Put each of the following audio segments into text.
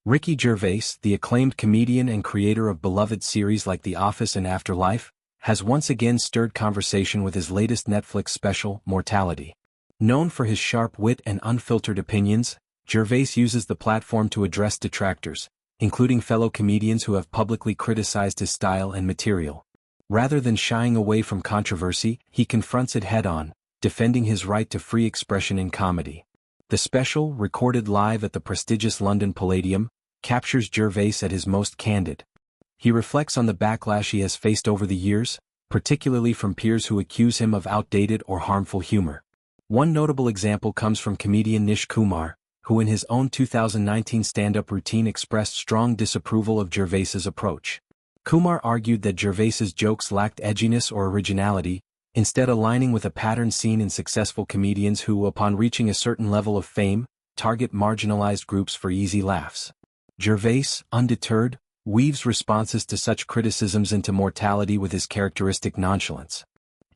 Ricky Gervais, the acclaimed comedian and creator of beloved series like The Office and Afterlife, has once again stirred conversation with his latest Netflix special, Mortality. Known for his sharp wit and unfiltered opinions, Gervais uses the platform to address detractors, including fellow comedians who have publicly criticized his style and material. Rather than shying away from controversy, he confronts it head-on, defending his right to free expression in comedy. The special, recorded live at the prestigious London Palladium, captures Gervais at his most candid. He reflects on the backlash he has faced over the years, particularly from peers who accuse him of outdated or harmful humor. One notable example comes from comedian Nish Kumar, who in his own 2019 stand-up routine expressed strong disapproval of Gervais's approach. Kumar argued that Gervais's jokes lacked edginess or originality, instead aligning with a pattern seen in successful comedians who, upon reaching a certain level of fame, target marginalized groups for easy laughs. Gervais, undeterred, weaves responses to such criticisms into Mortality with his characteristic nonchalance.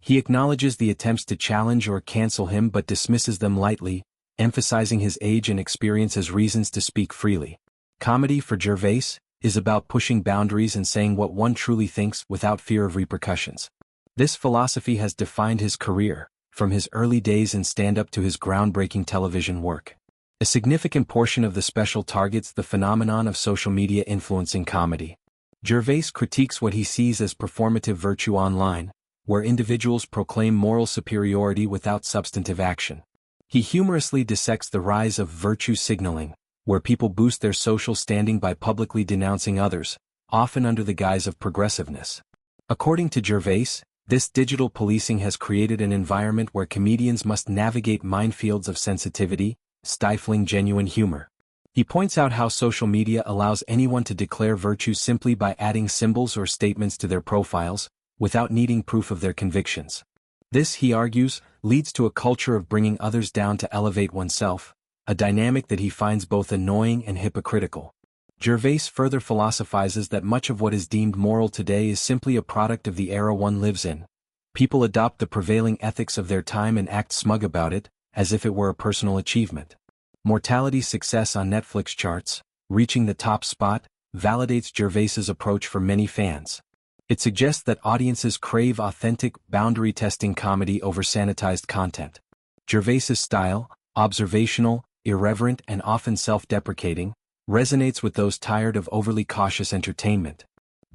He acknowledges the attempts to challenge or cancel him but dismisses them lightly, emphasizing his age and experience as reasons to speak freely. Comedy for Gervais is about pushing boundaries and saying what one truly thinks without fear of repercussions. This philosophy has defined his career, from his early days in stand-up to his groundbreaking television work. A significant portion of the special targets the phenomenon of social media influencing comedy. Gervais critiques what he sees as performative virtue online, where individuals proclaim moral superiority without substantive action. He humorously dissects the rise of virtue signaling, where people boost their social standing by publicly denouncing others, often under the guise of progressiveness. According to Gervais, this digital policing has created an environment where comedians must navigate minefields of sensitivity, stifling genuine humor. He points out how social media allows anyone to declare virtue simply by adding symbols or statements to their profiles, without needing proof of their convictions. This, he argues, leads to a culture of bringing others down to elevate oneself, a dynamic that he finds both annoying and hypocritical. Gervais further philosophizes that much of what is deemed moral today is simply a product of the era one lives in. People adopt the prevailing ethics of their time and act smug about it, as if it were a personal achievement. Mortality's success on Netflix charts, reaching the top spot, validates Gervais's approach for many fans. It suggests that audiences crave authentic, boundary-testing comedy over sanitized content. Gervais's style, observational, irreverent and often self-deprecating, resonates with those tired of overly cautious entertainment.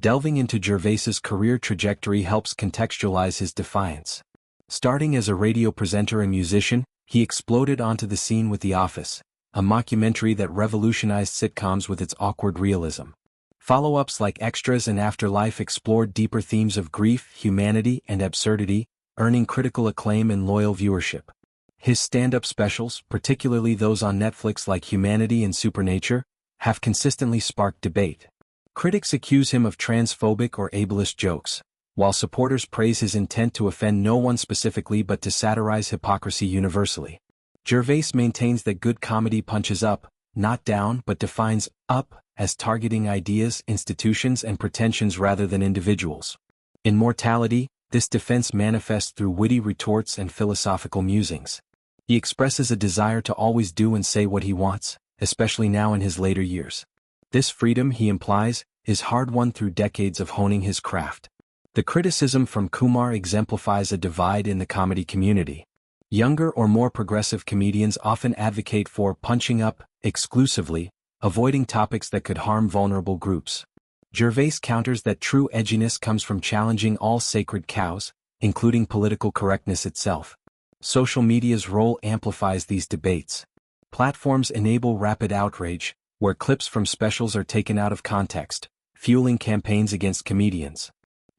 Delving into Gervais's career trajectory helps contextualize his defiance. Starting as a radio presenter and musician, he exploded onto the scene with The Office, a mockumentary that revolutionized sitcoms with its awkward realism. Follow-ups like Extras and Afterlife explored deeper themes of grief, humanity, and absurdity, earning critical acclaim and loyal viewership. His stand-up specials, particularly those on Netflix like Humanity and Supernature, have consistently sparked debate. Critics accuse him of transphobic or ableist jokes, while supporters praise his intent to offend no one specifically but to satirize hypocrisy universally. Gervais maintains that good comedy punches up, not down, but defines up as targeting ideas, institutions, and pretensions rather than individuals. In Mortality, this defense manifests through witty retorts and philosophical musings. He expresses a desire to always do and say what he wants, especially now in his later years. This freedom, he implies, is hard-won through decades of honing his craft. The criticism from Kumar exemplifies a divide in the comedy community. Younger or more progressive comedians often advocate for punching up exclusively, avoiding topics that could harm vulnerable groups. Gervais counters that true edginess comes from challenging all sacred cows, including political correctness itself. Social media's role amplifies these debates. Platforms enable rapid outrage, where clips from specials are taken out of context, fueling campaigns against comedians.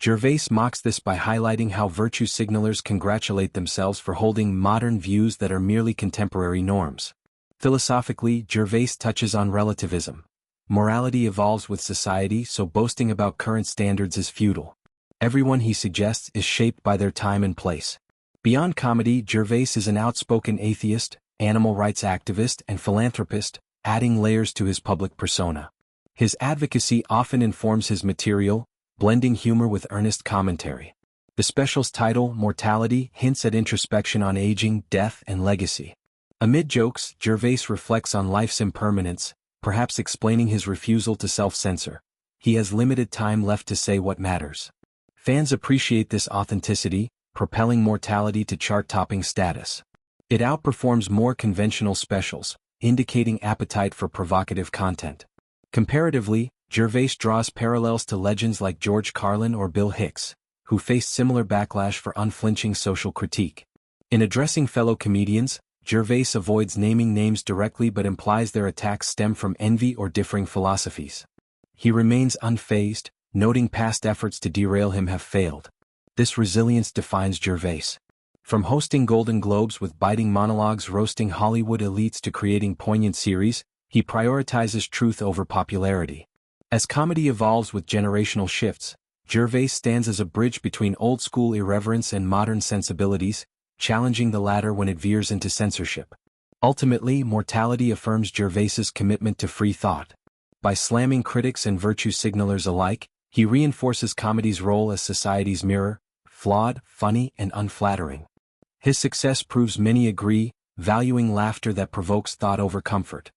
Gervais mocks this by highlighting how virtue signalers congratulate themselves for holding modern views that are merely contemporary norms. Philosophically, Gervais touches on relativism. Morality evolves with society, so boasting about current standards is futile. Everyone, he suggests, is shaped by their time and place. Beyond comedy, Gervais is an outspoken atheist, animal rights activist, and philanthropist, adding layers to his public persona. His advocacy often informs his material, blending humor with earnest commentary. The special's title, Mortality, hints at introspection on aging, death, and legacy. Amid jokes, Gervais reflects on life's impermanence, perhaps explaining his refusal to self-censor. He has limited time left to say what matters. Fans appreciate this authenticity, propelling Mortality to chart-topping status. It outperforms more conventional specials, indicating appetite for provocative content. Comparatively, Gervais draws parallels to legends like George Carlin or Bill Hicks, who faced similar backlash for unflinching social critique. In addressing fellow comedians, Gervais avoids naming names directly but implies their attacks stem from envy or differing philosophies. He remains unfazed, noting past efforts to derail him have failed. This resilience defines Gervais. From hosting Golden Globes with biting monologues roasting Hollywood elites to creating poignant series, he prioritizes truth over popularity. As comedy evolves with generational shifts, Gervais stands as a bridge between old-school irreverence and modern sensibilities, challenging the latter when it veers into censorship. Ultimately, Mortality affirms Gervais's commitment to free thought. By slamming critics and virtue signalers alike, he reinforces comedy's role as society's mirror, flawed, funny, and unflattering. His success proves many agree, valuing laughter that provokes thought over comfort.